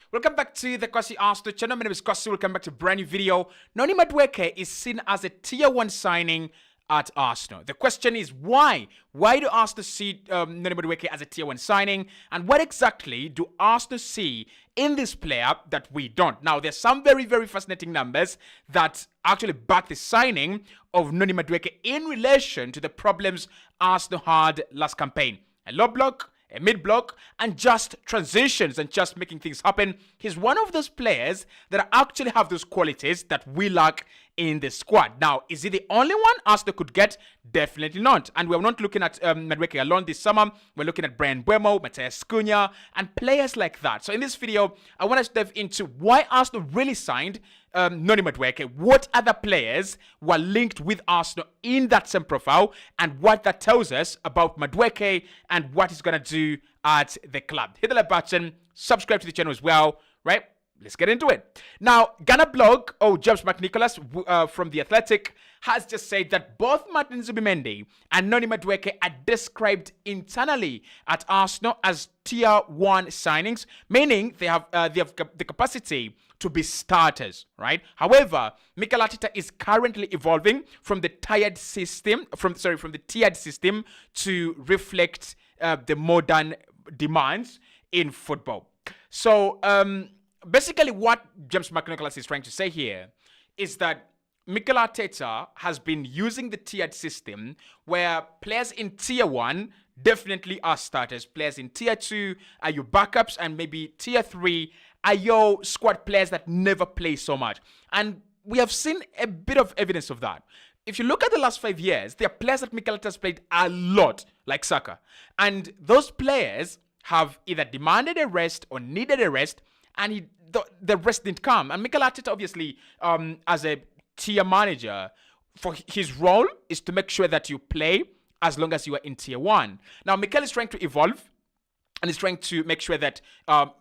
Welcome back to the Kwasi Arsenal channel. My name is Kwasi. Welcome back to a brand new video. Noni Madueke is seen as a tier 1 signing at Arsenal. The question is why? Why do Arsenal see Noni Madueke as a tier 1 signing? And what exactly do Arsenal see in this player that we don't? Now, there's some very, very fascinating numbers that actually back the signing of Noni Madueke in relation to the problems Arsenal had last campaign. A low block, a mid-block, and just transitions and just making things happen. He's one of those players that actually have those qualities that we lack in the squad. Now, is he the only one Arsenal could get? Definitely not. And we're not looking at Madueke alone this summer. We're looking at Bryan Mbeumo, Matheus Cunha, and players like that. So in this video, I want to dive into why Arsenal really signed Noni Madueke, what other players were linked with Arsenal in that same profile, and what that tells us about Madueke and what he's going to do at the club. Hit the like button, subscribe to the channel as well, right? Let's get into it. Now, Ghana blog, James McNicholas from The Athletic has just said that both Martin Zubimendi and Noni Madueke are described internally at Arsenal as tier 1 signings, meaning they have the capacity to be starters, right? However, Mikel Arteta is currently evolving from the tiered system, from the tiered system to reflect the modern demands in football. So, basically, what James McNicholas is trying to say here is that Mikel Arteta has been using the tiered system where players in tier 1 definitely are starters. Players in tier 2 are your backups, and maybe tier 3 are your squad players that never play so much. And we have seen a bit of evidence of that. If you look at the last 5 years, there are players that Mikel Arteta has played a lot, like Saka. And those players have either demanded a rest or needed a rest, and the rest didn't come. And Mikel Arteta, obviously, as a tier manager, for his role is to make sure that you play as long as you are in tier 1. Now, Mikel is trying to evolve, and he's trying to make sure that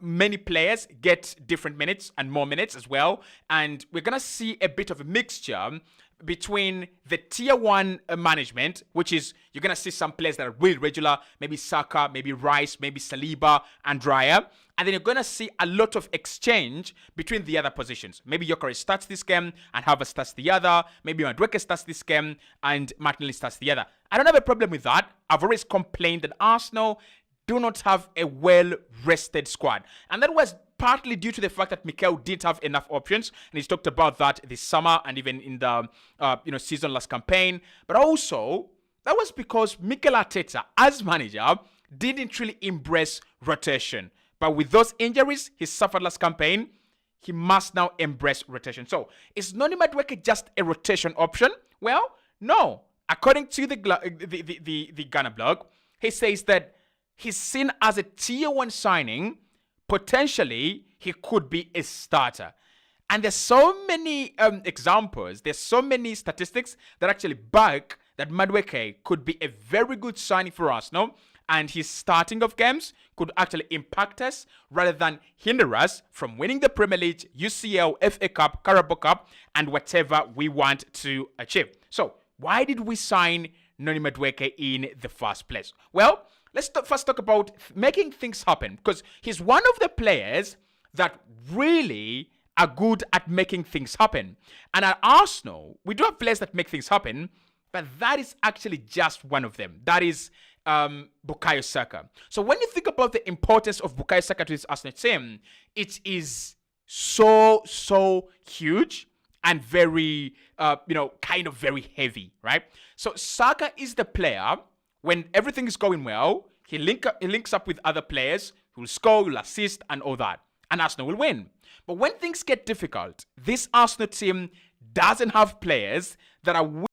many players get different minutes and more minutes as well. And we're going to see a bit of a mixture between the tier 1 management, which is you're going to see some players that are really regular, maybe Saka, maybe Rice, maybe Saliba and Raya. And then you're going to see a lot of exchange between the other positions. Maybe Gyökeres starts this game and Havertz starts the other. Maybe Madueke starts this game and Martinelli starts the other. I don't have a problem with that. I've always complained that Arsenal do not have a well-rested squad. And that was partly due to the fact that Mikel didn't have enough options. And he's talked about that this summer and even in the season last campaign. But also, that was because Mikel Arteta, as manager, didn't really embrace rotation. But with those injuries he suffered last campaign, he must now embrace rotation. So, is Noni Madueke just a rotation option? Well, no. According to the Ghana blog, he says that he's seen as a tier 1 signing. Potentially, he could be a starter. And there's so many examples, there's so many statistics that actually back that Madueke could be a very good signing for Arsenal. And his starting of games could actually impact us rather than hinder us from winning the Premier League, UCL, FA Cup, Carabao Cup, and whatever we want to achieve. So, why did we sign Noni Madueke in the first place? Well, let's first talk about making things happen, because he's one of the players that really are good at making things happen. And at Arsenal, we do have players that make things happen, but that is actually just one of them. That is Bukayo Saka. So when you think about the importance of Bukayo Saka to this Arsenal team, it is so huge and very, kind of very heavy, right? So Saka is the player, when everything is going well, he links up with other players who will score, will assist, and all that. And Arsenal will win. But when things get difficult, this Arsenal team doesn't have players that are